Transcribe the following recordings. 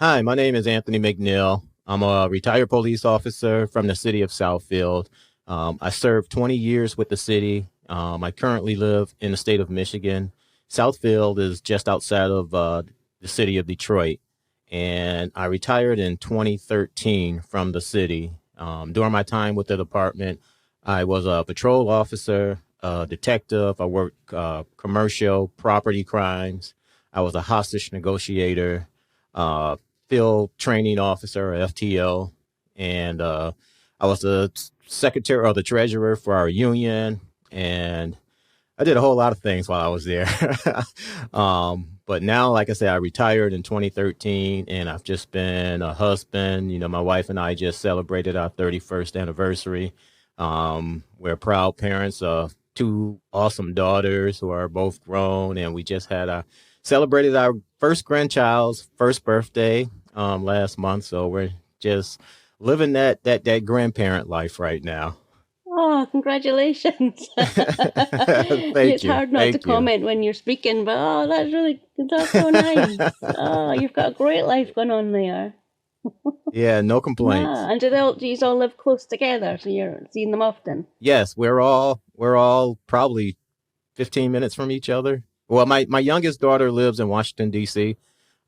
Hi, my name is Anthony McNeil. I'm a retired police officer from the city of Southfield. I served 20 years with the city. I currently live in the state of Michigan. Southfield is just outside of the city of Detroit. And I retired in 2013 from the city. During my time with the department, I was a patrol officer, a detective. I worked commercial property crimes. I was a hostage negotiator. Uh, Field Training Officer, or FTO, and I was the secretary or the treasurer for our union, and I did a whole lot of things while I was there. But now, like I said, I retired in 2013, and I've just been a husband. My wife and I just celebrated our 31st anniversary. We're proud parents of two awesome daughters who are both grown, and we just had celebrated our first grandchild's first birthday last month. So we're just living that grandparent life right now. Oh, congratulations. Thank It's you. hard not to Thank you. comment when you're speaking, but that's so nice. Oh, you've got a great life going on there. Yeah, no complaints. Yeah, and do you all live close together, so you're seeing them often? Yes, we're all probably 15 minutes from each other. Well, my youngest daughter lives in Washington D.C.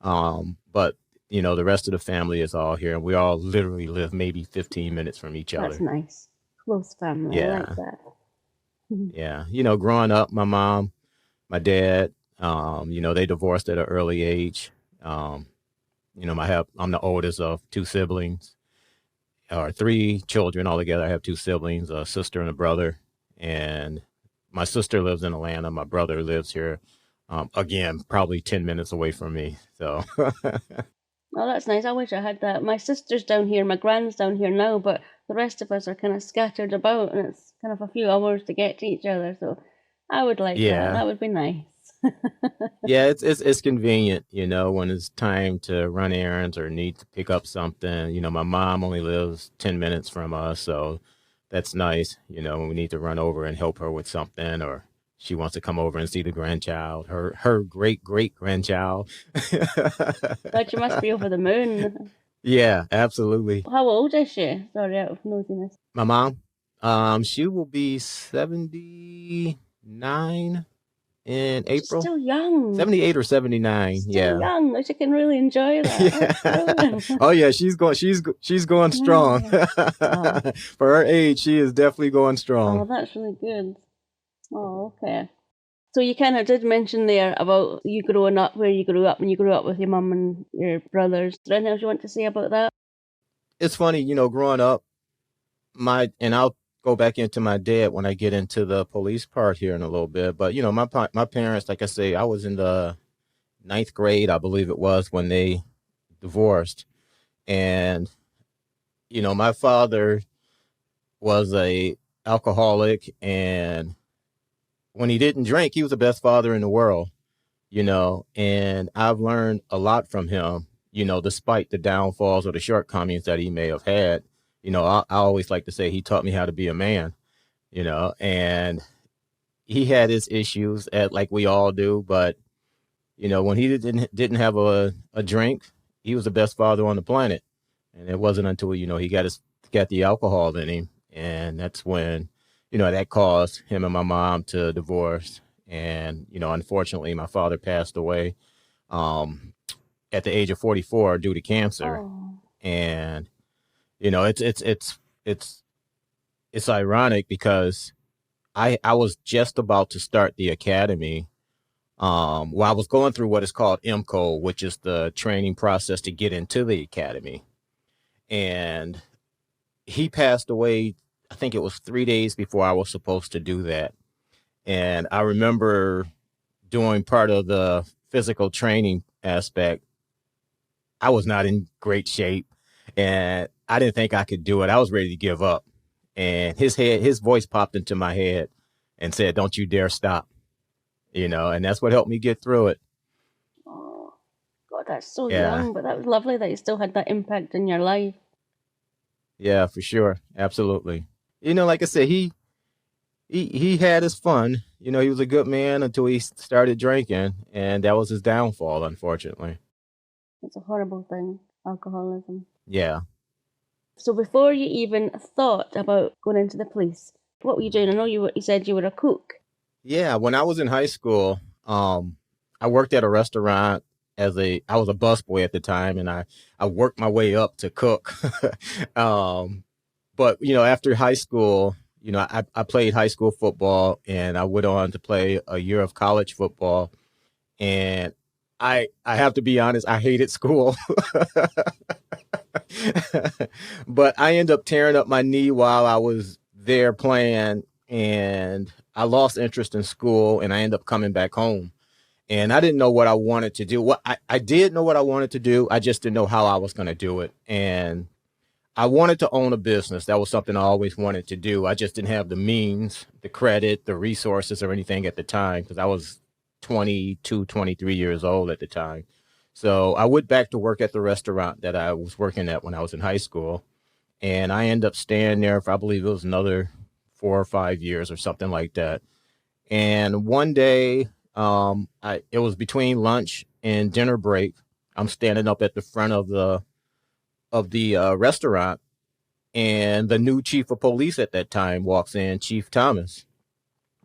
But the rest of the family is all here, and we all literally live maybe 15 minutes from each That's other. nice. Close family, I like Yeah. that. Yeah. Growing up, my mom, my dad, they divorced at an early age. Um, I'm the oldest of two siblings, or three children altogether. I have two siblings, a sister and a brother. And my sister lives in Atlanta. My brother lives here, again, probably 10 minutes away from me. So, Oh, that's nice. I wish I had that. My sister's down here, my grand's down here now, but the rest of us are kind of scattered about, and it's kind of a few hours to get to each other. So I would like that. yeah. That would be nice. Yeah, it's convenient, when it's time to run errands or need to pick up something. My mom only lives 10 minutes from us, so that's nice. When we need to run over and help her with something, or she wants to come over and see the grandchild, her great great grandchild. But you must be over the moon. Yeah, absolutely. How old is she? Sorry, out of nosiness. My mom, she will be 79 in She's April. still young. 78 or 79. Still Yeah. young. She can really enjoy that. That's Yeah. brilliant. Oh yeah, she's going strong. Yeah. Oh, For her age, she is definitely going oh, strong. that's really good. Oh, okay. So you kind of did mention there about you growing up where you grew up and you grew up with your mum and your brothers. Is there anything else you want to say about that? It's funny, growing up, and I'll go back into my dad when I get into the police part here in a little bit. But my parents, like I say, I was in the ninth grade, I believe it was, when they divorced, and my father was a alcoholic, and when he didn't drink, he was the best father in the world. And I've learned a lot from him, despite the downfalls or the shortcomings that he may have had. I always like to say he taught me how to be a man, and he had his issues like we all do, but when he didn't have a drink, he was the best father on the planet. And it wasn't until, he got the alcohol in him, and that's when, that caused him and my mom to divorce. And, unfortunately, my father passed away um, at the age of 44 due to cancer. Oh, And, it's it's ironic because I was just about to start the academy. Well, I was going through what is called MCO, which is the training process to get into the academy. And he passed away, I think it was 3 days before I was supposed to do that. And I remember doing part of the physical training aspect. I was not in great shape, and I didn't think I could do it. I was ready to give up. And his voice popped into my head and said, "Don't you dare stop." And that's what helped me get through it. oh, God, that's so Yeah. young, but that was lovely that you still had that impact in your life. Yeah, for sure. Absolutely. Like I said, he had his fun. He was a good man until he started drinking, and that was his downfall, unfortunately. It's a horrible thing, alcoholism. Yeah. So before you even thought about going into the police, what were you doing? I know you said you were a cook. Yeah, when I was in high school, I worked at a restaurant I was a busboy at the time, and I worked my way up to cook. But after high school, I played high school football, and I went on to play a year of college football. And I have to be honest, I hated school. But I ended up tearing up my knee while I was there playing, and I lost interest in school, and I ended up coming back home. And I didn't know what I wanted to do. I did know what I wanted to do. I just didn't know how I was going to do it. And I wanted to own a business. That was something I always wanted to do. I just didn't have the means, the credit, the resources, or anything at the time, because I was 22, 23 years old at the time. So I went back to work at the restaurant that I was working at when I was in high school. And I ended up staying there for, I believe it was another 4 or 5 years or something like that. And one day, it was between lunch and dinner break. I'm standing up at the front of the restaurant, and the new chief of police at that time walks in, Chief Thomas,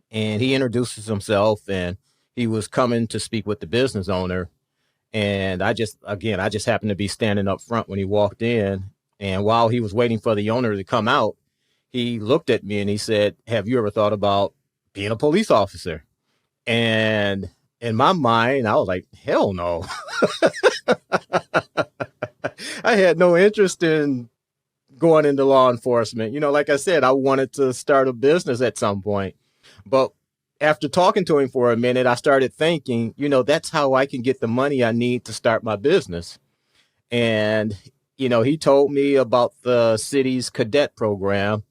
and he introduces himself, and he was coming to speak with the business owner. And I just happened to be standing up front when he walked in. And while he was waiting for the owner to come out, he looked at me and he said, "Have you ever thought about being a police officer?" And in my mind, I was like, hell no. I had no interest in going into law enforcement. Like I said, I wanted to start a business at some point. But after talking to him for a minute, I started thinking, that's how I can get the money I need to start my business. And, he told me about the city's Cadet program,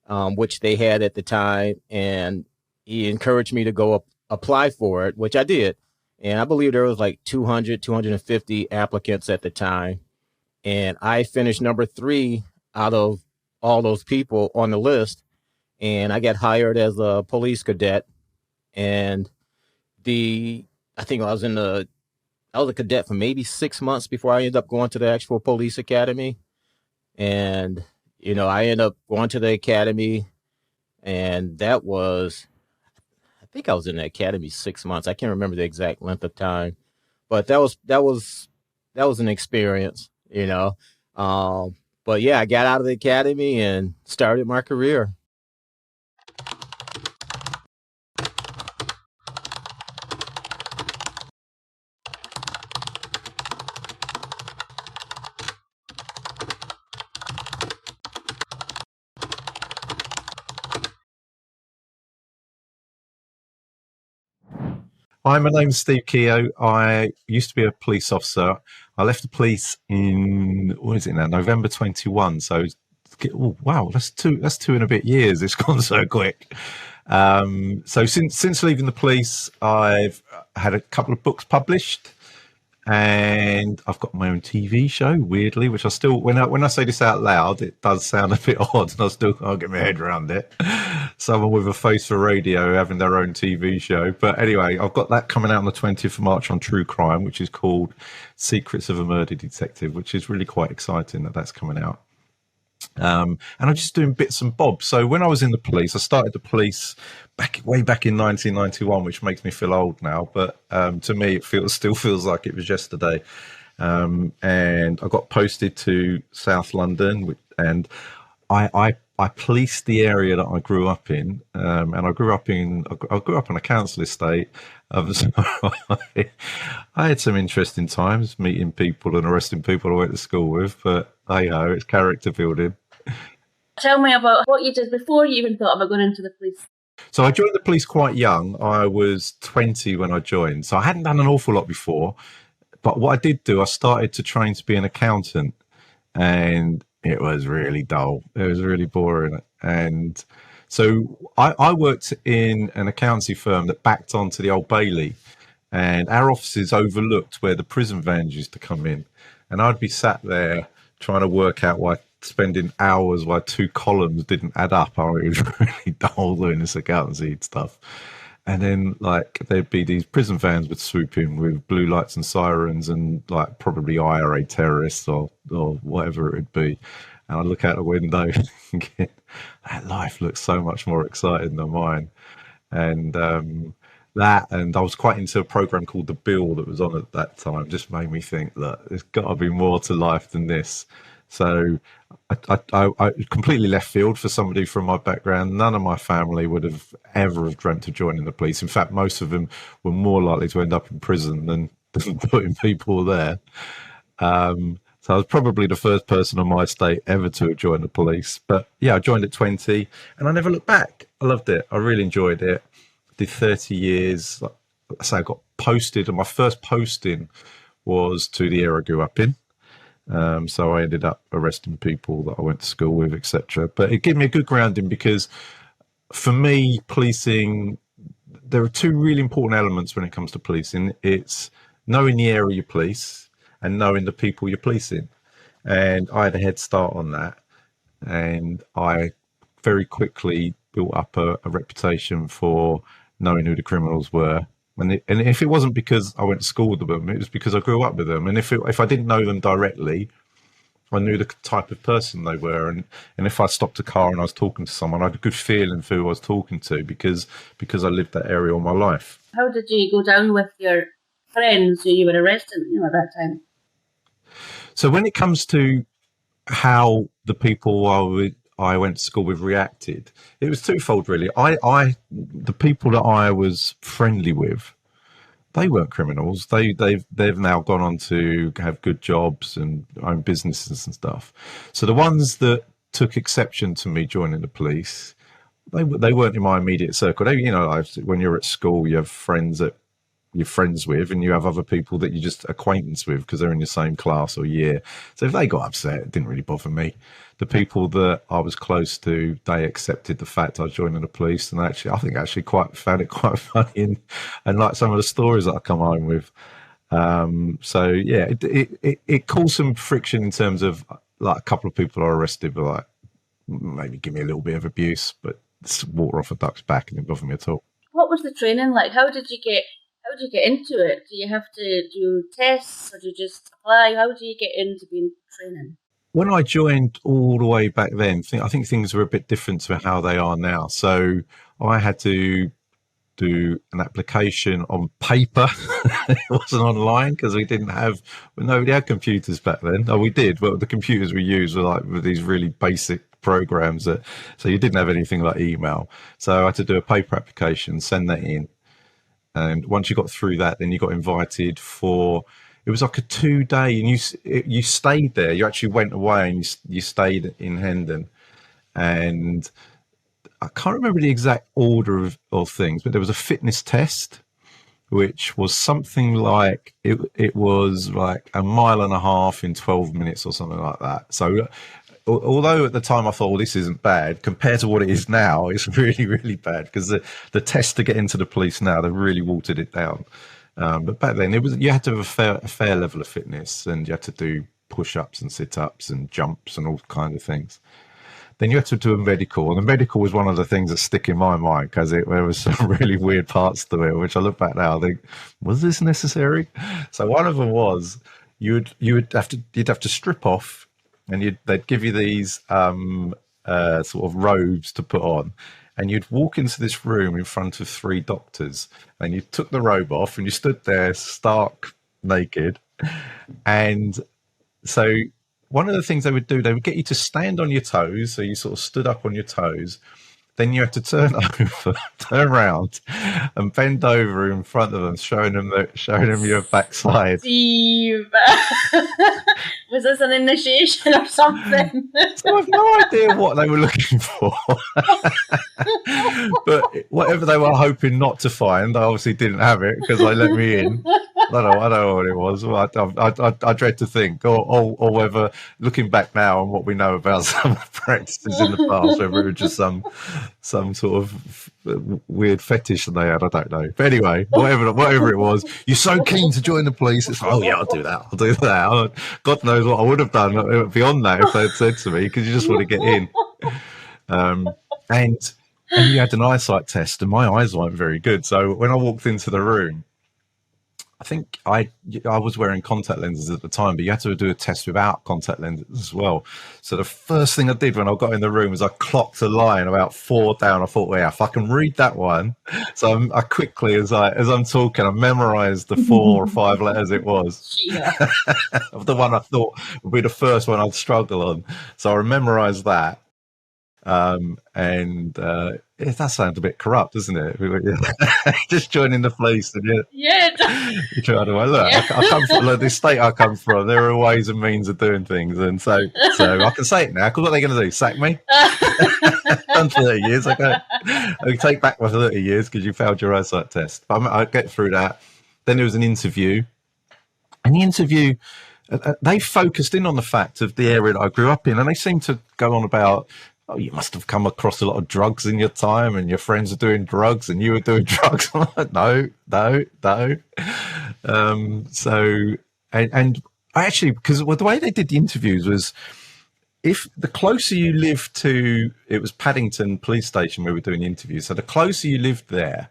which they had at the time. And he encouraged me to go apply for it, which I did. And I believe there was like 200, 250 applicants at the time. And I finished number 3 out of all those people on the list. And I got hired as a police cadet. And I think I was a cadet for maybe 6 months before I ended up going to the actual police academy. And, I ended up going to the academy, and I think I was in the academy 6 months. I can't remember the exact length of time, but that was an experience, But yeah, I got out of the academy and started my career. Hi, my name's Steve Keogh. I used to be a police officer. I left the police in, what is it now, November 21. So, oh, wow, that's two and a bit years. It's gone so quick. So since leaving the police, I've had a couple of books published, and I've got my own TV show, weirdly, which I still, when I say this out loud, it does sound a bit odd, and I still can't get my head around it. Someone with a face for radio having their own TV show. But anyway, I've got that coming out on the 20th of March on True Crime, which is called Secrets of a Murder Detective, which is really quite exciting that that's coming out. And I'm just doing bits and bobs. So when I was in the police, I started the police way back in 1991, which makes me feel old now. But to me, it still feels like it was yesterday. And I got posted to South London, and I policed the area that I grew up in, and I grew up on a council estate. So I had some interesting times meeting people and arresting people I went to school with, but hey ho, it's character building. Tell me about what you did before you even thought about going into the police. So I joined the police quite young. I was 20 when I joined, so I hadn't done an awful lot before. But what I did do, I started to train to be an accountant, and it was really dull. It was really boring. And so I worked in an accountancy firm that backed onto the Old Bailey, and our offices overlooked where the prison vans used to come in. And I'd be sat there trying to work out why, spending hours while 2 columns didn't add up. It was really dull doing this accountancy stuff. and then like there'd be these prison vans would swoop in with blue lights and sirens and like probably IRA terrorists or whatever it would be. And I look out the window thinking, that life looks so much more exciting than mine. And and I was quite into a program called The Bill that was on at that time. Just made me think that there's got to be more to life than this. So I completely left field for somebody from my background. None of my family would have ever have dreamt of joining the police. In fact, most of them were more likely to end up in prison than putting people there. So I was probably the first person on my estate ever to have joined the police. But yeah, I joined at 20 and I never looked back. I loved it. I really enjoyed it. Did 30 years. Like I say, I got posted, and my first posting was to the area I grew up in. So I ended up arresting people that I went to school with, etc. But it gave me a good grounding because for me, policing, there are two really important elements when it comes to policing. It's knowing the area you police and knowing the people you're policing. And I had a head start on that. And I very quickly built up a reputation for knowing who the criminals were. And if it wasn't because I went to school with them, it was because I grew up with them. And if I didn't know them directly, I knew the type of person they were. And if I stopped a car and I was talking to someone, I had a good feeling for who I was talking to because I lived that area all my life. How did you go down with your friends who you were arresting, at that time? So when it comes to how the people I went to school with reacted, it was twofold really. The people that I was friendly with, they weren't criminals. They've now gone on to have good jobs and own businesses and stuff. So the ones that took exception to me joining the police, they weren't in my immediate circle. When you're at school, you have friends that you're friends with, and you have other people that you're just acquaintance with because they're in your same class or year. So if they got upset, it didn't really bother me. The people that I was close to, they accepted the fact I was joining the police, and I think found it quite funny and like some of the stories that I come home with. So yeah, it caused some friction in terms of like a couple of people are arrested, but like maybe give me a little bit of abuse, but it's water off a duck's back and it didn't bother me at all. What was the training like? How did you get into it? Do you have to do tests or do you just apply? How do you get into being training? When I joined all the way back then, I think things were a bit different to how they are now. So I had to do an application on paper. It wasn't online because nobody had computers back then. Oh, we did, but the computers we used were with these really basic programs so you didn't have anything like email. So I had to do a paper application, send that in. And once you got through that, then you got invited for, it was like a 2-day, and you stayed there. You actually went away and you stayed in Hendon. And I can't remember the exact order of things, but there was a fitness test, which was something like, it was like 1.5 miles in 12 minutes or something like that. So although at the time I thought, well, this isn't bad, compared to what it is now, it's really, really bad because the test to get into the police now, they've really watered it down. But back then, you had to have a fair level of fitness, and you had to do push-ups and sit-ups and jumps and all kinds of things. Then you had to do a medical, and the medical was one of the things that stick in my mind because there was some really weird parts to it, which I look back now, I think, was this necessary? So one of them was you'd have to strip off. And they'd give you these sort of robes to put on, and you'd walk into this room in front of 3 doctors, and you took the robe off, and you stood there stark naked. And so one of the things they would do, they would get you to stand on your toes, so you sort of stood up on your toes. Then you had to turn around, and bend over in front of them, showing them your backside. Steve, was this an initiation or something? So I have no idea what they were looking for, but whatever they were hoping not to find, I obviously didn't have it because they let me in. I don't know what it was. I dread to think, or whether, looking back now on what we know about some of the practices in the past, whether it was just some sort of weird fetish that they had, I don't know. But anyway, whatever it was, you're so keen to join the police. It's like, oh yeah, I'll do that. God knows what I would have done beyond that if they had said to me, because you just want to get in. And and you had an eyesight test, and my eyes weren't very good. So when I walked into the room, I think I was wearing contact lenses at the time, but you had to do a test without contact lenses as well. So the first thing I did when I got in the room was I clocked a line about 4 down. I thought, well, if I can read that one. So I quickly, as I'm talking, I memorized the 4 or 5 letters it was. Yeah. Of the one I thought would be the first one I'd struggle on. So I memorized that. It does sound a bit corrupt, doesn't it? Just joining the police, and Yeah. you try to look. Yeah. I come from the state I come from. There are ways and means of doing things, and so I can say it now. Because what are they going to do? Sack me? Done 30 years. I can take back my 30 years because you failed your eyesight test. But I get through that. Then there was an interview, and the interview. They focused in on the fact of the area that I grew up in, and they seemed to go on about, oh, you must have come across a lot of drugs in your time, and your friends are doing drugs, and you were doing drugs. I'm like, no. And I actually, because the way they did the interviews was, if the closer you lived to, it was Paddington Police Station where we were doing the interviews. So the closer you lived there,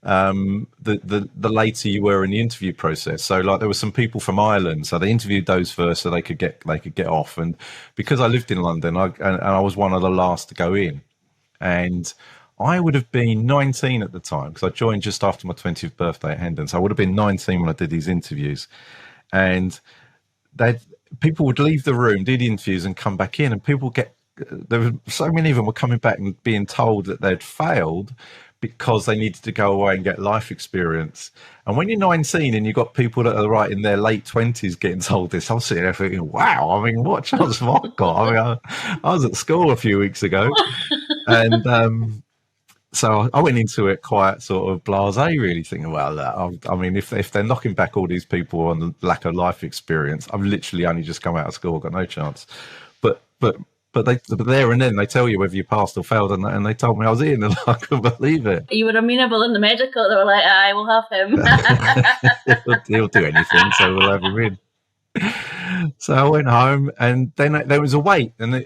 the later you were in the interview process. So like there were some people from Ireland, so they interviewed those first so they could get off. And because I lived in London, I was one of the last to go in, and I would have been 19 at the time because I joined just after my 20th birthday at Hendon. So I would have been 19 when I did these interviews, and people would leave the room, do the interviews, and come back in, and there were so many of them were coming back and being told that they'd failed because they needed to go away and get life experience. And when you're 19 and you've got people that are right in their late 20s getting told this, I'm sitting there thinking, wow, I mean, what chance have I got? I mean, I was at school a few weeks ago. And so I went into it quite sort of blasé, really thinking, well, I mean, if they're knocking back all these people on the lack of life experience, I've literally only just come out of school, got no chance. But there and then they tell you whether you passed or failed, and they told me I was in, and I couldn't believe it. You were amenable in the medical. They were like, "Aye, we'll have him. He'll do anything, so we'll have him in." So I went home, and then there was a wait, and I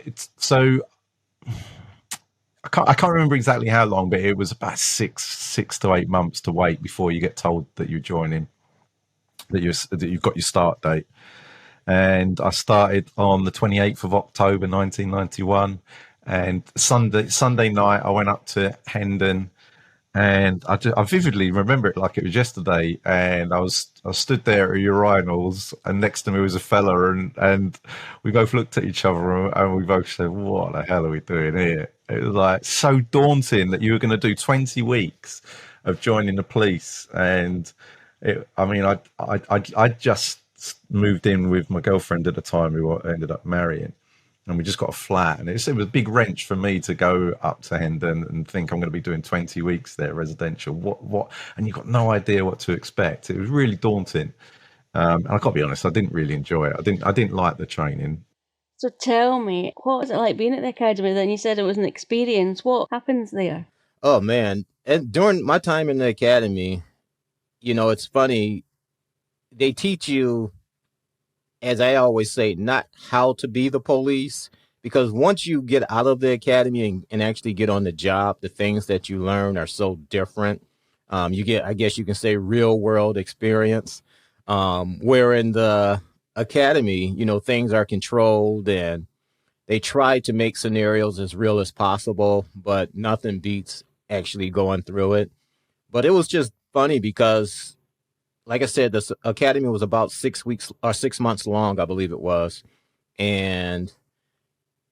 can't remember exactly how long, but it was about 6 to 8 months to wait before you get told that you're joining, that you've got your start date. And I started on the 28th of October, 1991. And Sunday night, I went up to Hendon, and I vividly remember it like it was yesterday. And I stood there at urinals, and next to me was a fella, and we both looked at each other, and we both said, "What the hell are we doing here?" It was like so daunting that you were going to do 20 weeks of joining the police. And I just moved in with my girlfriend at the time, who I ended up marrying, and we just got a flat, and it was a big wrench for me to go up to Hendon and think I'm going to be doing 20 weeks there residential. What? And you've got no idea what to expect. It was really daunting, and I got to be honest, I didn't really enjoy it. I didn't like the training. So tell me, what was it like being at the academy? Then you said it was an experience. What happens there? Oh man, and during my time in the academy, it's funny. They teach you, as I always say, not how to be the police, because once you get out of the academy and actually get on the job, the things that you learn are so different. You get, I guess you can say, real world experience. Where in the academy, things are controlled, and they try to make scenarios as real as possible, but nothing beats actually going through it. But it was just funny because, like I said, this academy was about 6 weeks or 6 months long, I believe it was. And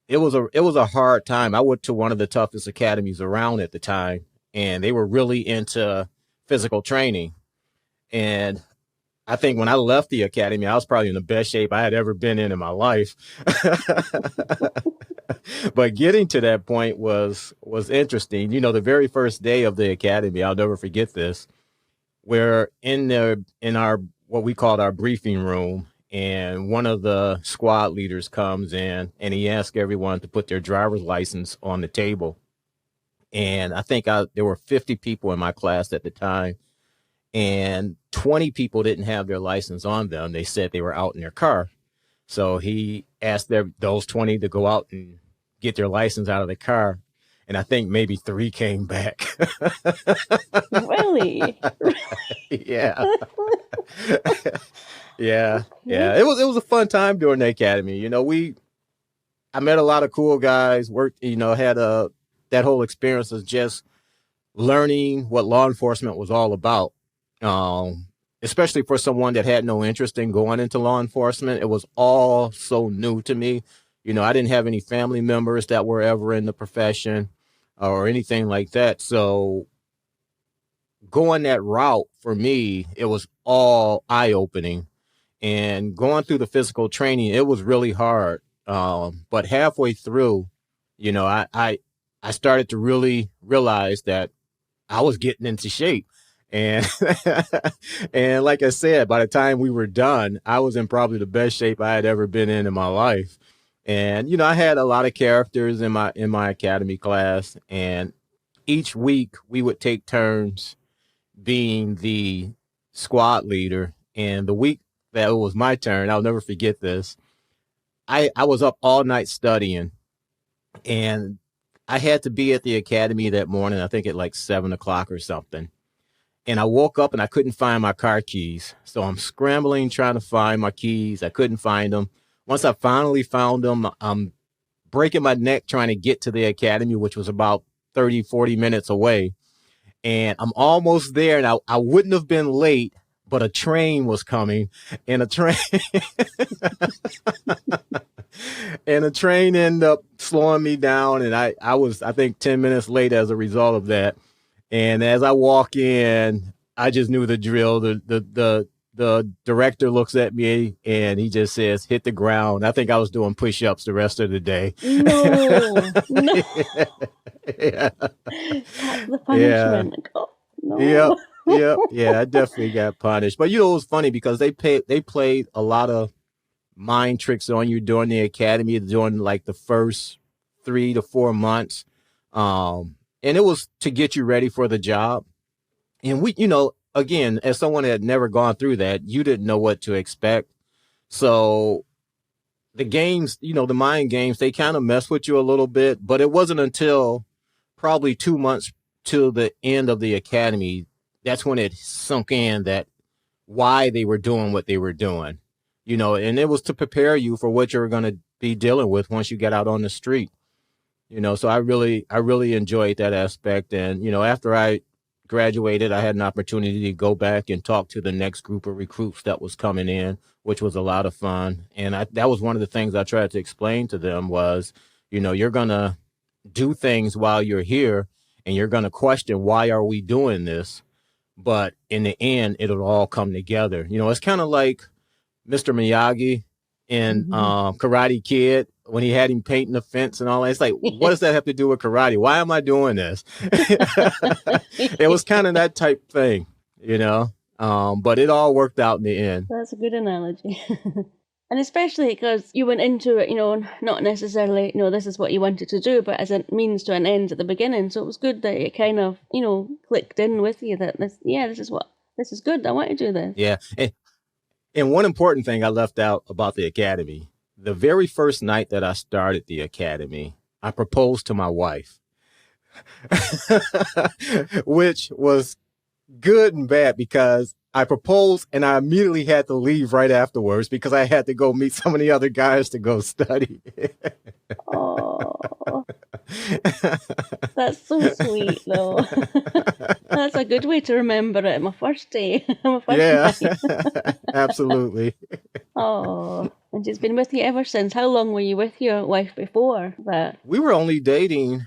it was a hard time. I went to one of the toughest academies around at the time, and they were really into physical training. And I think when I left the academy, I was probably in the best shape I had ever been in my life. But getting to that point was interesting. The very first day of the academy, I'll never forget this. We're in our what we called our briefing room, and one of the squad leaders comes in, and he asks everyone to put their driver's license on the table. And I think there were 50 people in my class at the time, and 20 people didn't have their license on them. They said they were out in their car. So he asked those 20 to go out and get their license out of the car. and I think maybe 3 came back. Really? Yeah. Yeah. Yeah. Okay. It was a fun time during the academy. I met a lot of cool guys, worked, had that whole experience of just learning what law enforcement was all about. Especially for someone that had no interest in going into law enforcement. It was all so new to me. I didn't have any family members that were ever in the profession or anything like that. So going that route for me, it was all eye opening. And going through the physical training, it was really hard. But halfway through, I started to really realize that I was getting into shape. And and like I said, by the time we were done, I was in probably the best shape I had ever been in my life. And I had a lot of characters in my academy class, and each week we would take turns being the squad leader. And the week that it was my turn, I'll never forget this. I was up all night studying, and I had to be at the academy that morning, I think at like 7 o'clock or something. And I woke up and I couldn't find my car keys. So I'm scrambling, trying to find my keys. I couldn't find them. Once I finally found them, I'm breaking my neck trying to get to the academy, which was about 30, 40 minutes away. And I'm almost there, and I wouldn't have been late, but a train was coming, and a train and a train ended up slowing me down, and I was, I think, 10 minutes late as a result of that. And as I walk in, I just knew the drill. The director looks at me and he just says, "Hit the ground." I think I was doing push-ups the rest of the day. No, no. Yeah. That's the Yeah. punishment. God, no. Yep. Yep. Yeah, I definitely got punished. But it was funny because they played a lot of mind tricks on you during the academy, during like the first 3 to 4 months. And it was to get you ready for the job. And we, again, as someone that had never gone through that, you didn't know what to expect. So the games, the mind games, they kind of mess with you a little bit, but it wasn't until probably 2 months to the end of the academy, that's when it sunk in that why they were doing what they were doing, and it was to prepare you for what you're going to be dealing with once you get out on the street. So I really enjoyed that aspect. And, after I graduated, I had an opportunity to go back and talk to the next group of recruits that was coming in, which was a lot of fun. And that was one of the things I tried to explain to them was, you're going to do things while you're here and you're going to question, why are we doing this? But in the end, it'll all come together. It's kind of like Mr. Miyagi in Karate Kid, when he had him painting the fence and all that. It's like, what does that have to do with karate? Why am I doing this? It was kind of that type thing, but it all worked out in the end. That's a good analogy. And especially because you went into it, not necessarily, this is what you wanted to do, but as a means to an end at the beginning. So it was good that it kind of, clicked in with you that this is good. I want to do this. Yeah. And one important thing I left out about the academy, the very first night that I started the academy, I proposed to my wife, which was good and bad because I proposed and I immediately had to leave right afterwards because I had to go meet some of the other guys to go study. Oh, that's so sweet, though. That's a good way to remember it. My first day. Yeah, absolutely. Oh, and she's been with you ever since. How long were you with your wife before that? We were only dating.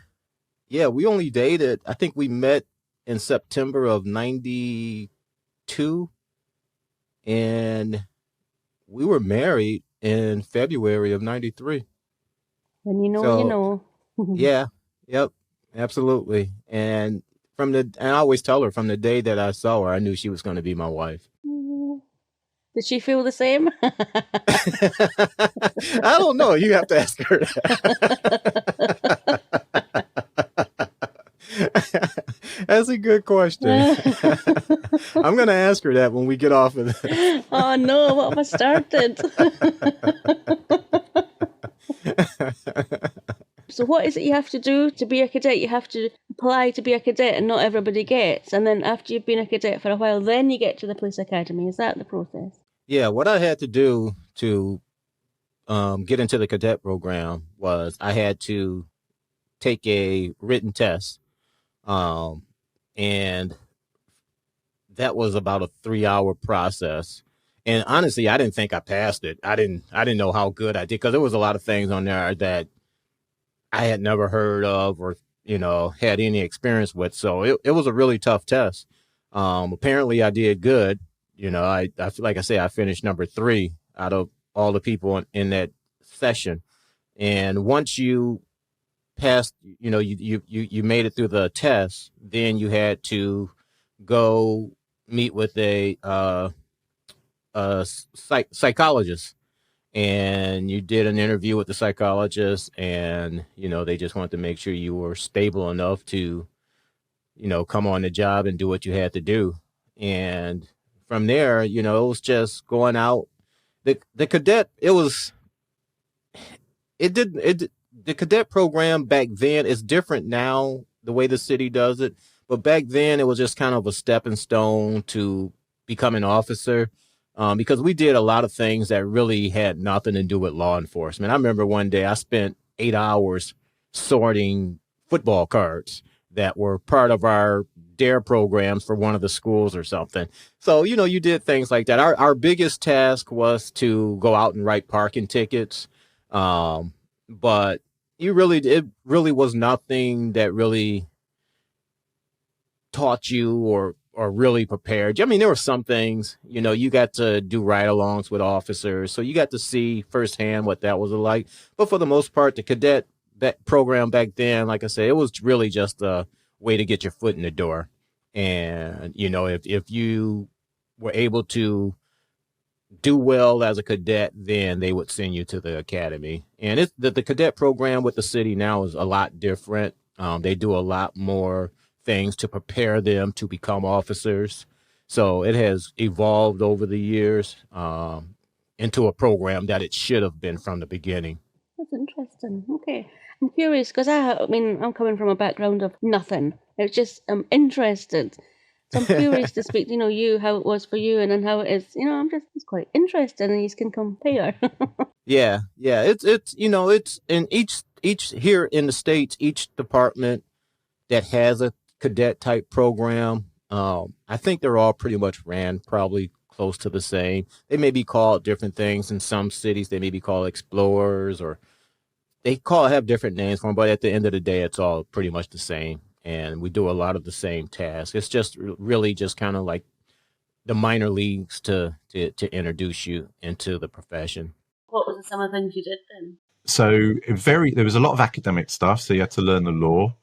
Yeah, we only dated. I think we met in September of 92, and we were married in February of 93. When you know, So, you know. yeah, yep, absolutely. And I always tell her from the day that I saw her, I knew she was going to be my wife. Did she feel the same? I don't know. You have to ask her that. That's a good question. I'm going to ask her that when we get off of this. Oh no, what have I started? So what is it you have to do to be a cadet? You have to apply to be a cadet, and not everybody gets. And then after you've been a cadet for a while, then you get to the police academy. Is that the process? Yeah, what I had to do to get into the cadet program was I had to take a written test, and that was about a 3-hour process. And honestly, I didn't think I passed it. I didn't know how good I did, because there was a lot of things on there that I had never heard of or had any experience with. So it was a really tough test. Apparently, I did good. I like I say, I finished number 3 out of all the people in that session. And once you passed, you made it through the test, then you had to go meet with a psychologist, and you did an interview with the psychologist, and they just wanted to make sure you were stable enough to come on the job and do what you had to do. And from there, it was just going out. The cadet, the cadet program back then is different now, the way the city does it. But back then, it was just kind of a stepping stone to become an officer, because we did a lot of things that really had nothing to do with law enforcement. I remember one day I spent 8 hours sorting football cards that were part of our DARE programs for one of the schools or something. So, you did things like that. Our biggest task was to go out and write parking tickets. But it really was nothing that really taught you or really prepared you. I mean, there were some things, you got to do ride-alongs with officers, so you got to see firsthand what that was like. But for the most part, the cadet program back then, like I said, it was really just a way to get your foot in the door. And, if you were able to do well as a cadet, then they would send you to the academy. And it's the cadet program with the city now is a lot different. They do a lot more things to prepare them to become officers. So it has evolved over the years into a program that it should have been from the beginning. That's interesting. Okay. I'm curious because I'm coming from a background of nothing. It's just I'm interested. So I'm curious to speak to you, how it was for you, and then how it is. It's quite interesting, and you can compare. Yeah. It's in each here in the States, each department that has a cadet type program, I think they're all pretty much ran probably close to the same. They may be called different things in some cities. They may be called explorers, or have different names for them. But at the end of the day, it's all pretty much the same. And we do a lot of the same tasks. It's just really just kind of like the minor leagues to introduce you into the profession. What was some of the things you did then? So there was a lot of academic stuff. So you had to learn the law.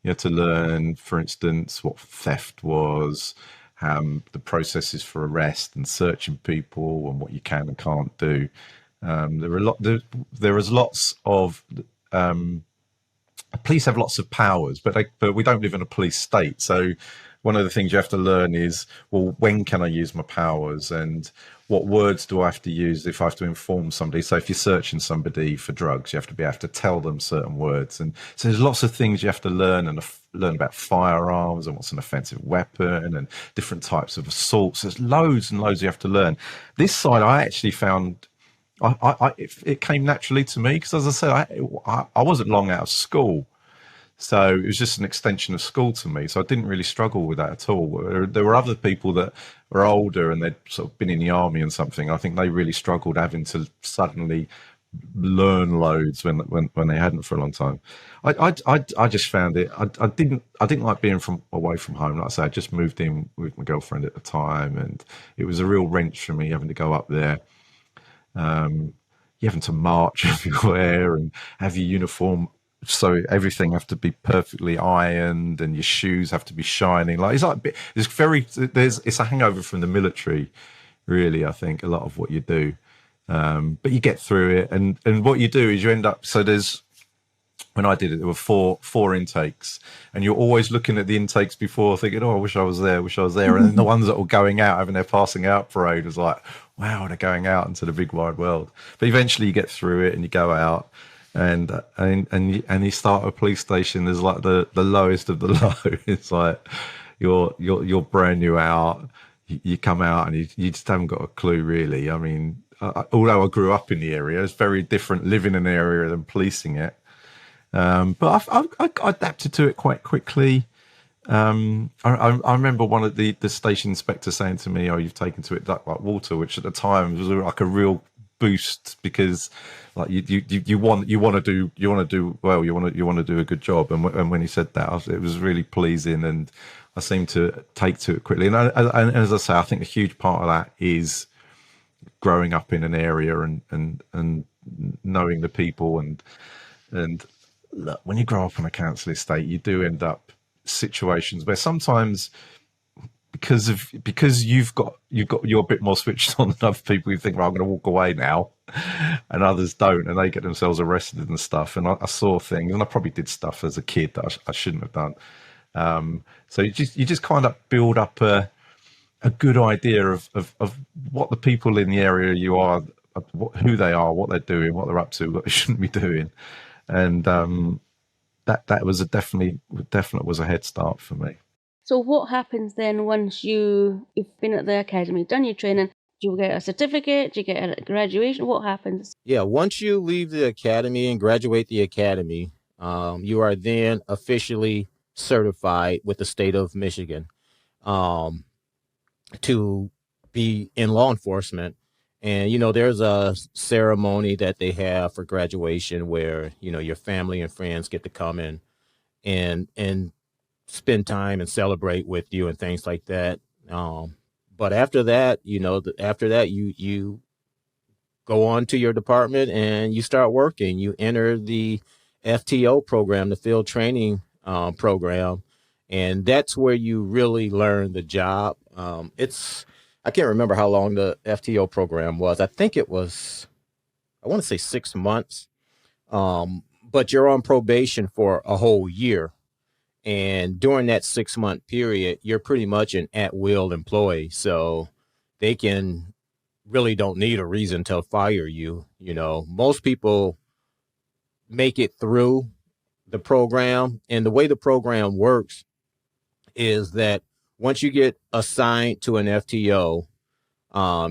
You had to learn, for instance, what theft was, the processes for arrest and searching people, and what you can and can't do. There was lots of police have lots of powers, but we don't live in a police state. So one of the things you have to learn is, well, when can I use my powers, and what words do I have to use if I have to inform somebody? So if you're searching somebody for drugs, you have to be able to tell them certain words. And so there's lots of things you have to learn, and learn about firearms and what's an offensive weapon and different types of assaults. There's loads and loads you have to learn. This side I actually found, it came naturally to me, because as I said, I wasn't long out of school. So it was just an extension of school to me. So I didn't really struggle with that at all. There were other people that were older and they'd sort of been in the army and something. I think they really struggled having to suddenly learn loads when they hadn't for a long time. I just found it. I didn't like being away from home. Like I say, I just moved in with my girlfriend at the time, and it was a real wrench for me having to go up there. You having to march everywhere and have your uniform, so everything have to be perfectly ironed, and your shoes have to be shining. It's a hangover from the military, really. I think a lot of what you do, but you get through it, and what you do is you end up. So when I did it, there were four intakes, and you're always looking at the intakes before, thinking, "Oh, I wish I was there, And then the ones that were going out, having their passing out parade, was like, "Wow, they're going out into the big wide world." But eventually, you get through it, and you go out. and you start a police station as like the lowest of the low. It's like you're brand new out. You come out and you just haven't got a clue, really. I mean, although I grew up in the area, it's very different living in an area than policing it. But I adapted to it quite quickly. I remember one of the station inspectors saying to me, "Oh, you've taken to it duck like water," which at the time was like a real boost, because like you want to do well, you want to do a good job. And when he said that, it was really pleasing, and I seemed to take to it quickly. And as I say, I think a huge part of that is growing up in an area and knowing the people, and look, when you grow up on a council estate, you do end up situations where sometimes because you're a bit more switched on than other people, you think, well, I'm going to walk away now, and others don't, and they get themselves arrested and stuff. And I saw things, and I probably did stuff as a kid that I shouldn't have done. So you just kind of build up a good idea of what the people in the area you are, who they are, what they're doing, what they're up to, what they shouldn't be doing. And that was definitely was a head start for me. So what happens then once you've been at the academy, done your training? Do you get a certificate? Do you get a graduation? What happens? Yeah, once you leave the academy and graduate the academy, you are then officially certified with the state of Michigan to be in law enforcement. And, there's a ceremony that they have for graduation where, your family and friends get to come in and spend time and celebrate with you and things like that. But after that, you go on to your department and you start working. You enter the FTO program, the field training program, and that's where you really learn the job. I can't remember how long the FTO program was. I think it was, I want to say 6 months. But you're on probation for a whole year. And during that 6-month period, you're pretty much an at-will employee. So they really don't need a reason to fire you. Most people make it through the program. And the way the program works is that once you get assigned to an FTO,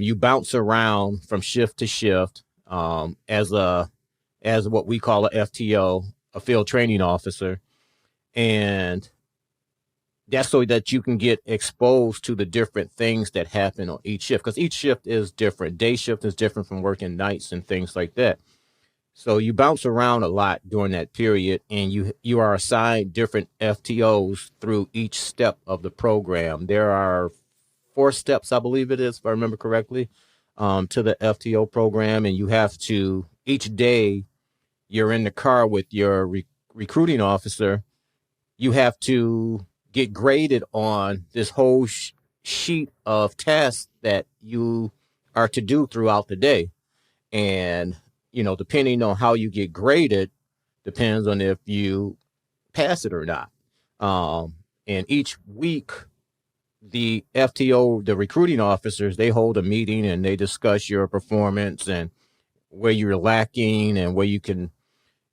you bounce around from shift to shift as what we call a FTO, a field training officer. And that's so that you can get exposed to the different things that happen on each shift, because each shift is different. Day shift is different from working nights and things like that. So you bounce around a lot during that period, and you are assigned different FTOs through each step of the program. There are 4 steps, I believe it is, if I remember correctly, to the FTO program. And you have to, each day you're in the car with your recruiting officer, you have to get graded on this whole sheet of tasks that you are to do throughout the day. And, depending on how you get graded, depends on if you pass it or not. And each week, the FTO, the recruiting officers, they hold a meeting and they discuss your performance and where you're lacking and where you can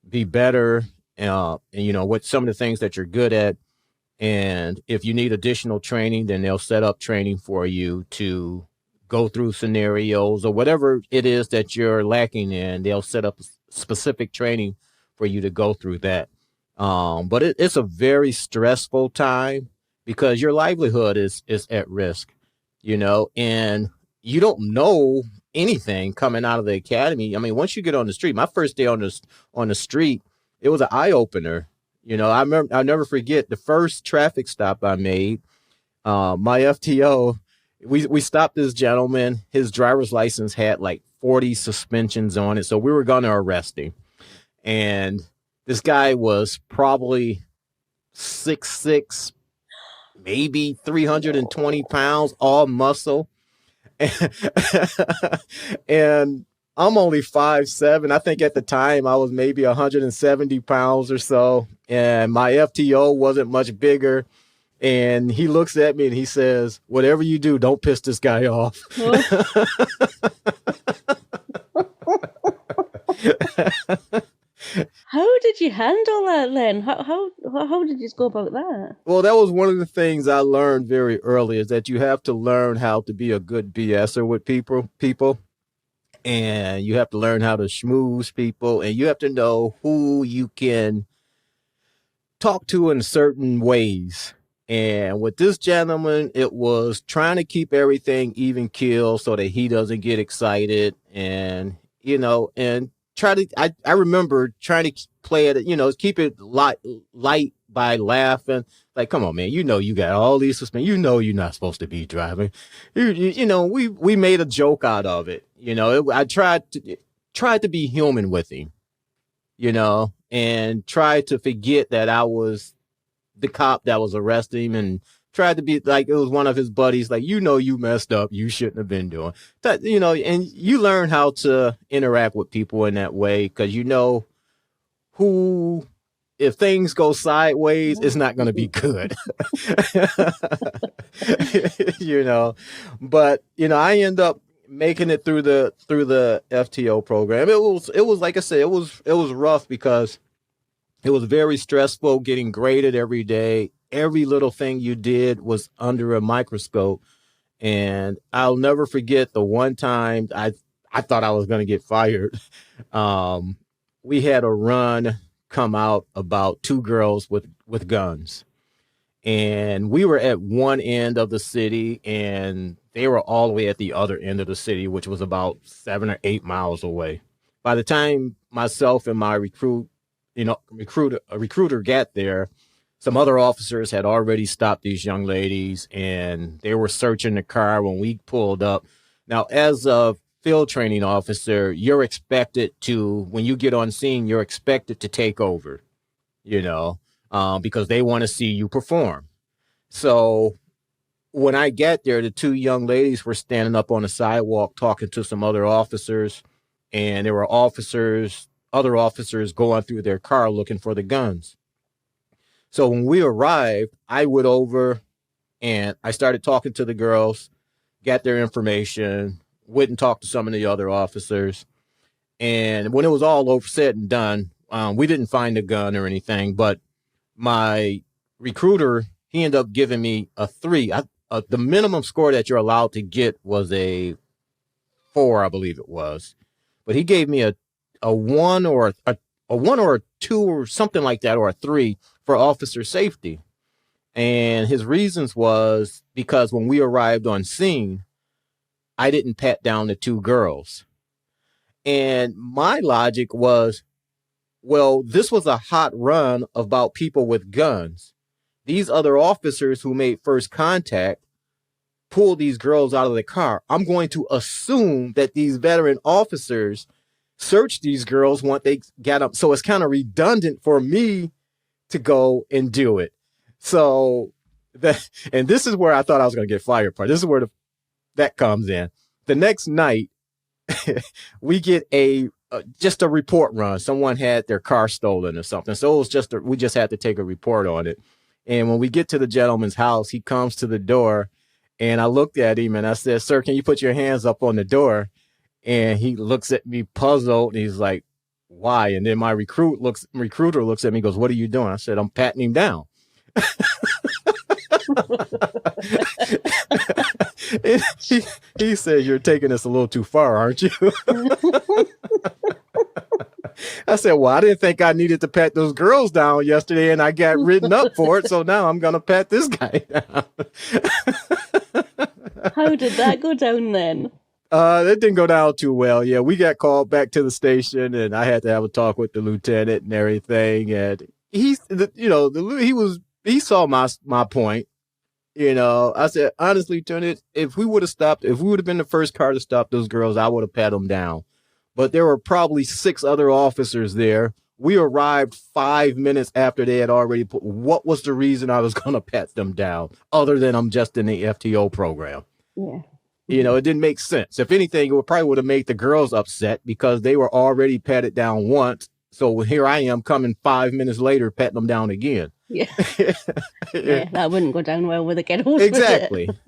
be better. And what some of the things that you're good at. And if you need additional training, then they'll set up training for you to go through scenarios or whatever it is that you're lacking in. They'll set up specific training for you to go through that. But it's a very stressful time because your livelihood is at risk, and you don't know anything coming out of the academy. I mean, once you get on the street, my first day on the street, it was an eye opener. I'll never forget the first traffic stop I made. My FTO, we stopped this gentleman. His driver's license had like 40 suspensions on it. So we were going to arrest him. And this guy was probably 6'6", maybe 320 pounds, all muscle. And I'm only 5'7". I think at the time I was maybe 170 pounds or so. And my FTO wasn't much bigger. And he looks at me and he says, "Whatever you do, don't piss this guy off." How did you handle that then? How did you go about that? Well, that was one of the things I learned very early, is that you have to learn how to be a good BSer with people, and you have to learn how to schmooze people, and you have to know who you can talk to in certain ways. And with this gentleman, it was trying to keep everything even keel so that he doesn't get excited, and and I remember trying to play it, keep it light by laughing. Like, come on, man, you got all these suspensions. You're not supposed to be driving. We made a joke out of it. I tried to be human with him, and tried to forget that I was the cop that was arresting him, and tried to be like it was one of his buddies, like, you messed up, you shouldn't have been doing that, and you learn how to interact with people in that way, because who, if things go sideways, it's not going to be good. But I end up making it through the FTO program. It was like I said, it was rough, because it was very stressful getting graded every day. Every little thing you did was under a microscope. And I'll never forget the one time I thought I was going to get fired. We had a run come out about two girls with guns. And we were at one end of the city, and they were all the way at the other end of the city, which was about 7 or 8 miles away. By the time myself and my recruiter got there, some other officers had already stopped these young ladies, and they were searching the car when we pulled up. Now, as a field training officer, you're expected to, when you get on scene, you're expected to take over, because they want to see you perform. So when I got there, the two young ladies were standing up on the sidewalk talking to some other officers, and there were other officers going through their car looking for the guns. So when we arrived, I went over and I started talking to the girls, got their information, went and talked to some of the other officers. And when it was all over, said and done, we didn't find a gun or anything, but my recruiter, he ended up giving me a 3. The minimum score that you're allowed to get was a 4, I believe it was. But he gave me a 1 or a 1 or a 2 or something like that, or a 3 for officer safety. And his reasons was because when we arrived on scene, I didn't pat down the two girls. And my logic was, well, this was a hot run about people with guns. These other officers who made first contact pulled these girls out of the car. I'm going to assume that these veteran officers searched these girls once they got up. So it's kind of redundant for me to go and do it. So and this is where I thought I was going to get fired. This is where that comes in. The next night, we get just a report run. Someone had their car stolen or something. So it was we just had to take a report on it. And when we get to the gentleman's house, he comes to the door, and I looked at him and I said, "Sir, can you put your hands up on the door?" And he looks at me puzzled, and he's like, "Why?" And then my recruiter looks at me and goes, "What are you doing?" I said, "I'm patting him down." he said, "You're taking this a little too far, aren't you?" I said, "Well, I didn't think I needed to pat those girls down yesterday, and I got written up for it, so now I'm going to pat this guy down." How did that go down then? It didn't go down too well. Yeah, we got called back to the station, and I had to have a talk with the lieutenant and everything. And he saw my point. I said, "Honestly, Lieutenant, if we would have been the first car to stop those girls, I would have pat them down. But there were probably 6 other officers there. We arrived 5 minutes after they had already what was the reason I was going to pat them down, other than I'm just in the FTO program?" Yeah. It didn't make sense. If anything, it probably would have made the girls upset because they were already patted down once. So here I am coming 5 minutes later, patting them down again. Yeah. Yeah, that wouldn't go down well with the kiddos.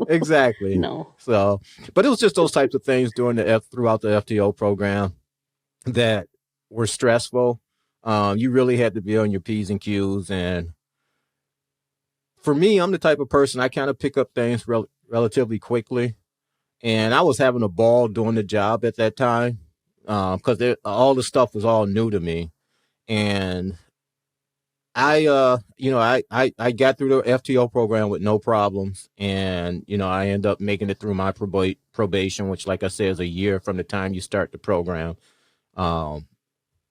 Exactly. No. So, but it was just those types of things throughout the FTO program that were stressful. You really had to be on your P's and Q's. And for me, I'm the type of person, I kind of pick up things relatively quickly. And I was having a ball doing the job at that time because all the stuff was all new to me. And I got through the FTO program with no problems, and I end up making it through my probation, which, like I said, is a year from the time you start the program. Um,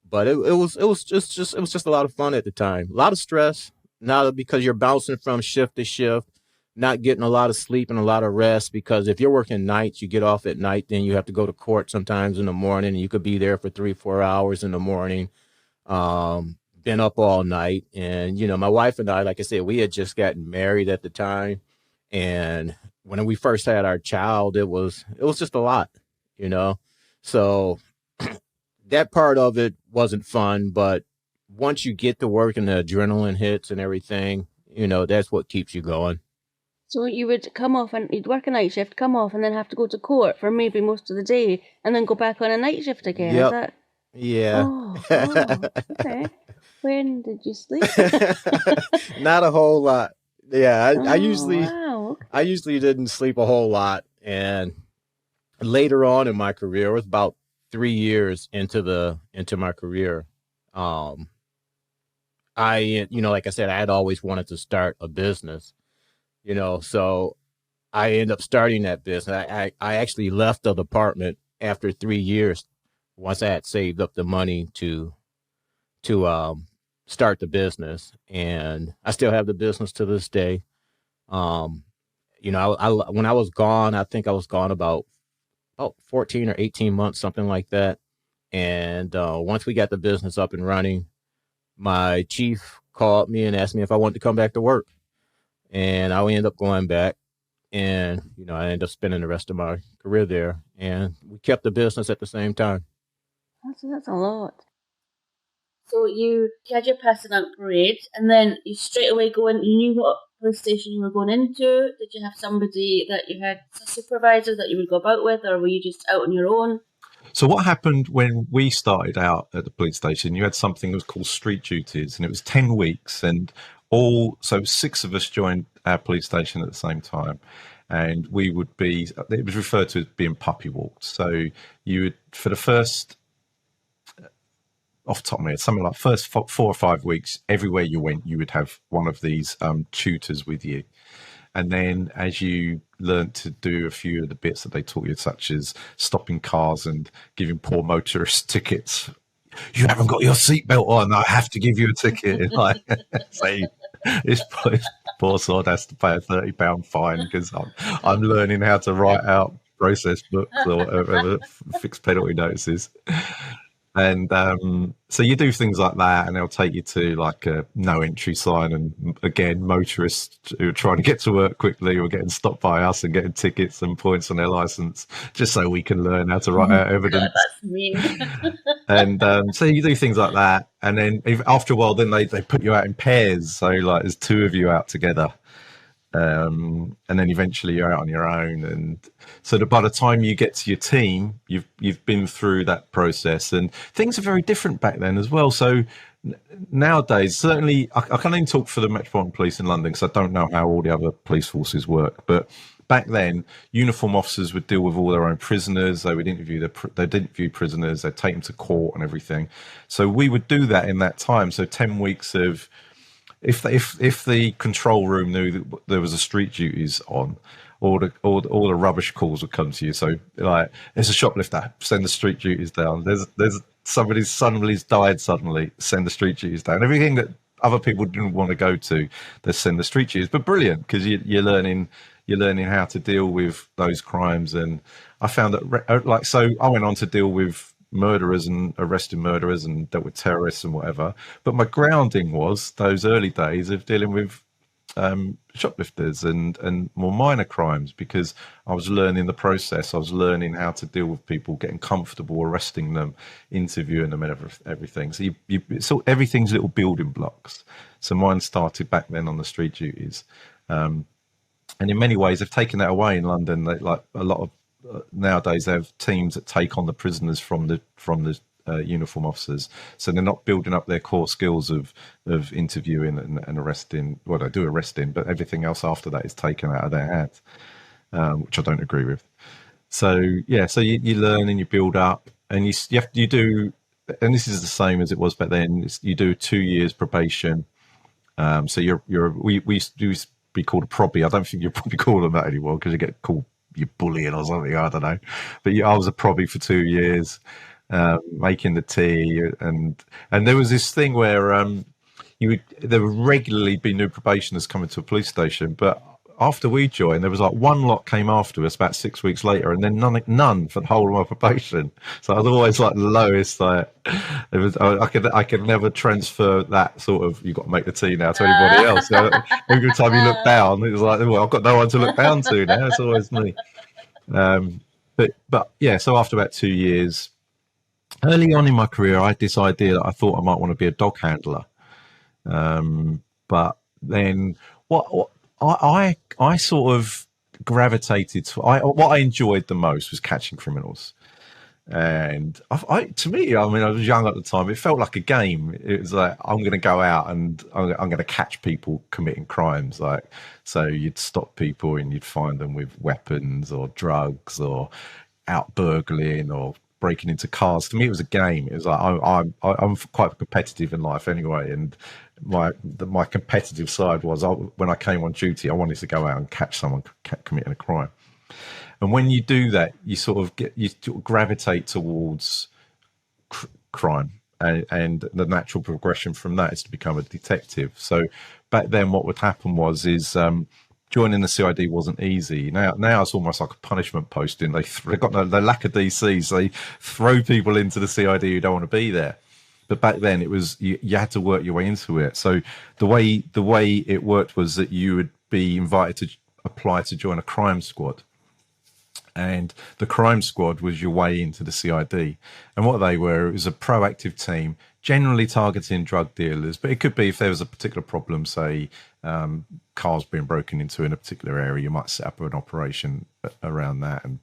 but it was just a lot of fun at the time. A lot of stress, not because you're bouncing from shift to shift, not getting a lot of sleep and a lot of rest. Because if you're working nights, you get off at night, then you have to go to court sometimes in the morning, and you could be there for 3-4 hours in the morning. Been up all night, and my wife and I, like I said, we had just gotten married at the time, and when we first had our child, it was just a lot, you know. So that part of it wasn't fun, but once you get to work and the adrenaline hits and everything, that's what keeps you going. So you would come off and you'd work a night shift, come off, and then have to go to court for maybe most of the day, and then go back on a night shift again. Is Yep. that? Yeah. Oh, wow. Okay. When did you sleep? Not a whole lot. Yeah, I Oh, wow. Okay. I usually didn't sleep a whole lot, and later on in my career, it was about 3 years into my career. Um, like I said, I had always wanted to start a business, so I ended up starting that business. I actually left the department after 3 years once I had saved up the money to start the business, and I still have the business to this day. Um, when I was gone, I think I was gone about 14 or 18 months, something like that. And once we got the business up and running, my chief called me and asked me if I wanted to come back to work. And I ended up going back, and I ended up spending the rest of my career there, and we kept the business at the same time. That's a lot. So you had your passing out parade, and then you straight away go in. You knew what police station you were going into. Did you have somebody that you had a supervisor that you would go about with, or were you just out on your own? So what happened when we started out at the police station? You had something that was called street duties, and it was 10 weeks, and so 6 of us joined our police station at the same time, and it was referred to as being puppy walked. So you would, for the first, off the top of my head, something like first 4 or 5 weeks, everywhere you went, you would have one of these tutors with you. And then as you learned to do a few of the bits that they taught you, such as stopping cars and giving poor motorists tickets, you haven't got your seatbelt on, I have to give you a ticket. Like, say, this poor sod has to pay a £30 fine because I'm learning how to write out process books or whatever, fixed penalty notices. And so you do things like that, and they'll take you to like a no entry sign, and again, motorists who are trying to get to work quickly or getting stopped by us and getting tickets and points on their license, just so we can learn how to write out evidence. God, that's mean. And so you do things like that, and then after a while, then they put you out in pairs, so like there's 2 of you out together. And then eventually you're out on your own, and so that by the time you get to your team, you've been through that process, and things are very different back then as well. So nowadays, certainly, I can't even talk for the Metropolitan Police in London because I don't know how all the other police forces work, but back then, uniform officers would deal with all their own prisoners. They'd interview prisoners, they'd take them to court and everything. So we would do that in that time. So 10 weeks of, if the control room knew that there was a street duties on, all the rubbish calls would come to you. So like, there's a shoplifter, send the street duties down. There's somebody's died suddenly, send the street duties down. Everything that other people didn't want to go to, they send the street duties. But brilliant, because you're learning how to deal with those crimes. And I found that so I went on to deal with murderers and arresting murderers and dealt with terrorists and whatever, but my grounding was those early days of dealing with shoplifters and more minor crimes, because I was learning the process. I was learning how to deal with people, getting comfortable arresting them, interviewing them, and everything. So everything's little building blocks. So mine started back then on the street duties, and in many ways they've taken that away in London. Like a lot of nowadays they have teams that take on the prisoners from the uniform officers, so they're not building up their core skills of interviewing and arresting. Well, they do arresting, but everything else after that is taken out of their hands, which I don't agree with. So yeah, so you learn and you build up, and you do, and this is the same as it was back then. You do 2 years probation. So we used to be called a probie. I don't think you're probably called them that anymore because you get called you're bullying or something. I don't know, but I was a probie for 2 years, making the tea, and there was this thing where there would regularly be new probationers coming to a police station, but after we joined, there was like one lot came after us about 6 weeks later, and then none for the whole of my probation. So I was always like the lowest. Like it was, I could never transfer that sort of "you got to make the tea now" to anybody else. So every time you look down, it was like, well, I've got no one to look down to now. It's always me. But yeah. So after about 2 years, early on in my career, I had this idea that I thought I might want to be a dog handler. But then what I sort of gravitated to, what I enjoyed the most was catching criminals. And to me, I mean, I was young at the time. It felt like a game. It was like, I'm going to go out and I'm going to catch people committing crimes. Like, so you'd stop people and you'd find them with weapons or drugs or out burgling or breaking into cars. To me, it was a game. It was like, I'm quite competitive in life anyway. And my competitive side was, when I came on duty, I wanted to go out and catch someone committing a crime. And when you do that, you sort of gravitate towards crime, and the natural progression from that is to become a detective. So back then, what would happen is joining the CID wasn't easy. Now it's almost like a punishment posting. They've got no lack of DCs. They throw people into the CID who don't want to be there. But back then, it was you had to work your way into it. So the way it worked was that you would be invited to apply to join a crime squad. And the crime squad was your way into the CID. And what they were, it was a proactive team, generally targeting drug dealers. But it could be if there was a particular problem, say cars being broken into in a particular area, you might set up an operation around that and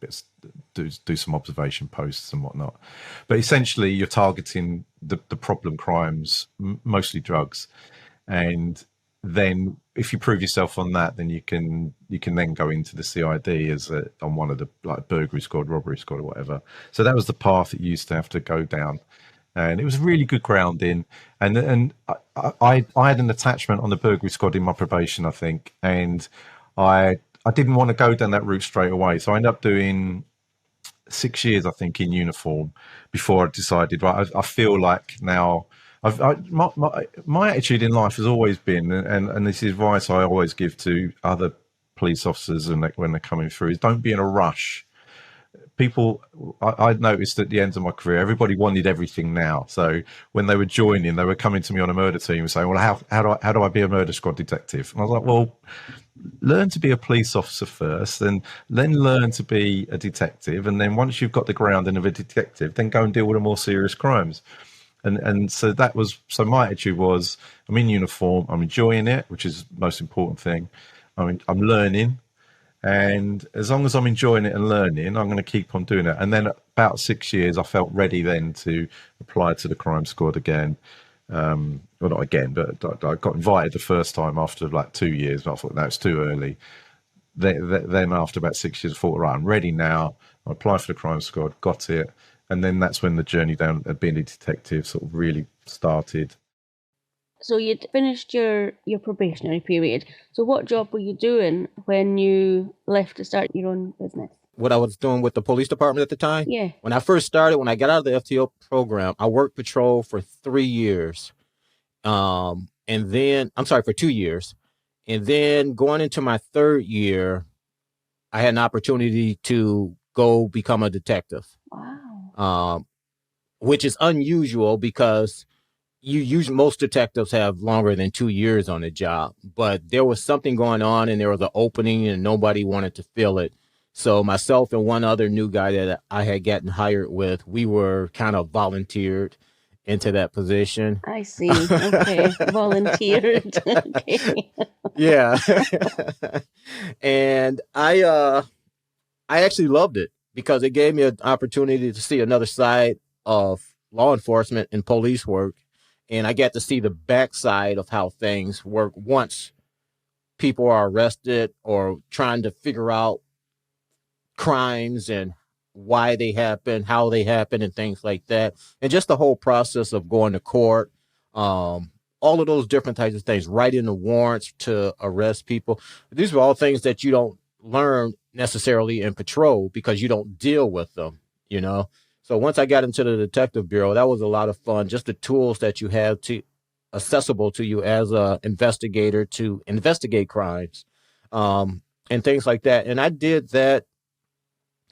do some observation posts and whatnot. But essentially, you're targeting the problem crimes, mostly drugs. And then if you prove yourself on that, then you can then go into the CID as on one of the like burglary squad, robbery squad, or whatever. So that was the path that you used to have to go down, and it was really good grounding. And I had an attachment on the burglary squad in my probation, I think, and I didn't want to go down that route straight away. So I ended up doing 6 years, I think, in uniform before I decided, right, I feel like now. My attitude in life has always been, and this is advice I always give to other police officers when they're coming through, is don't be in a rush. People, I noticed at the end of my career, everybody wanted everything now. So when they were joining, they were coming to me on a murder team saying, well, how do I be a murder squad detective? And I was like, well, learn to be a police officer first, and then learn to be a detective. And then once you've got the grounding of a detective, then go and deal with the more serious crimes. And so my attitude was, I'm in uniform, I'm enjoying it, which is the most important thing. I'm learning, and as long as I'm enjoying it and learning, I'm going to keep on doing it. And then about 6 years, I felt ready then to apply to the crime squad again. Well, not again, but I got invited the first time after like 2 years. But I thought, no, it's too early. Then after about 6 years, I thought, right, I'm ready now. I applied for the crime squad, got it. And then that's when the journey down at being a detective sort of really started. So you'd finished your probationary period. So what job were you doing when you left to start your own business? What I was doing with the police department at the time? Yeah. When I first started, when I got out of the FTO program, I worked patrol for 3 years. For 2 years. And then going into my third year, I had an opportunity to go become a detective. Wow. Which is unusual because most detectives have longer than 2 years on the job, but there was something going on and there was an opening and nobody wanted to fill it. So myself and one other new guy that I had gotten hired with, we were kind of volunteered into that position. I see. Okay. Volunteered. Okay. Yeah. And I actually loved it because it gave me an opportunity to see another side of law enforcement and police work, and I get to see the backside of how things work once people are arrested or trying to figure out crimes and why they happen, how they happen, and things like that. And just the whole process of going to court, all of those different types of things, writing the warrants to arrest people. These are all things that you don't learn necessarily in patrol because you don't deal with them, you know? So once I got into the detective bureau, that was a lot of fun. Just the tools that you have to accessible to you as a investigator to investigate crimes, and things like that. And I did that.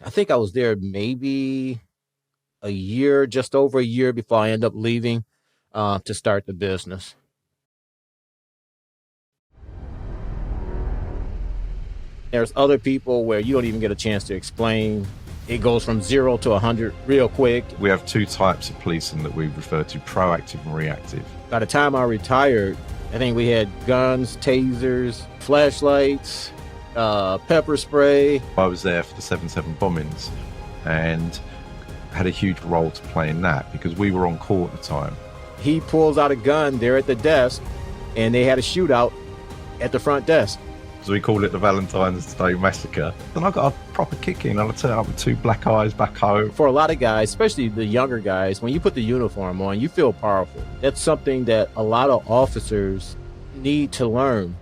I think I was there maybe a year, just over a year before I ended up leaving to start the business. There's other people where you don't even get a chance to explain. It goes from 0 to 100 real quick. We have two types of policing that we refer to, proactive and reactive. By the time I retired, I think we had guns, tasers, flashlights, pepper spray. I was there for the 7/7 bombings and had a huge role to play in that because we were on call at the time. He pulls out a gun there at the desk, and they had a shootout at the front desk. So we call it the Valentine's Day Massacre. And I got a proper kick in, and I turned up with 2 black eyes back home. For a lot of guys, especially the younger guys, when you put the uniform on, you feel powerful. That's something that a lot of officers need to learn.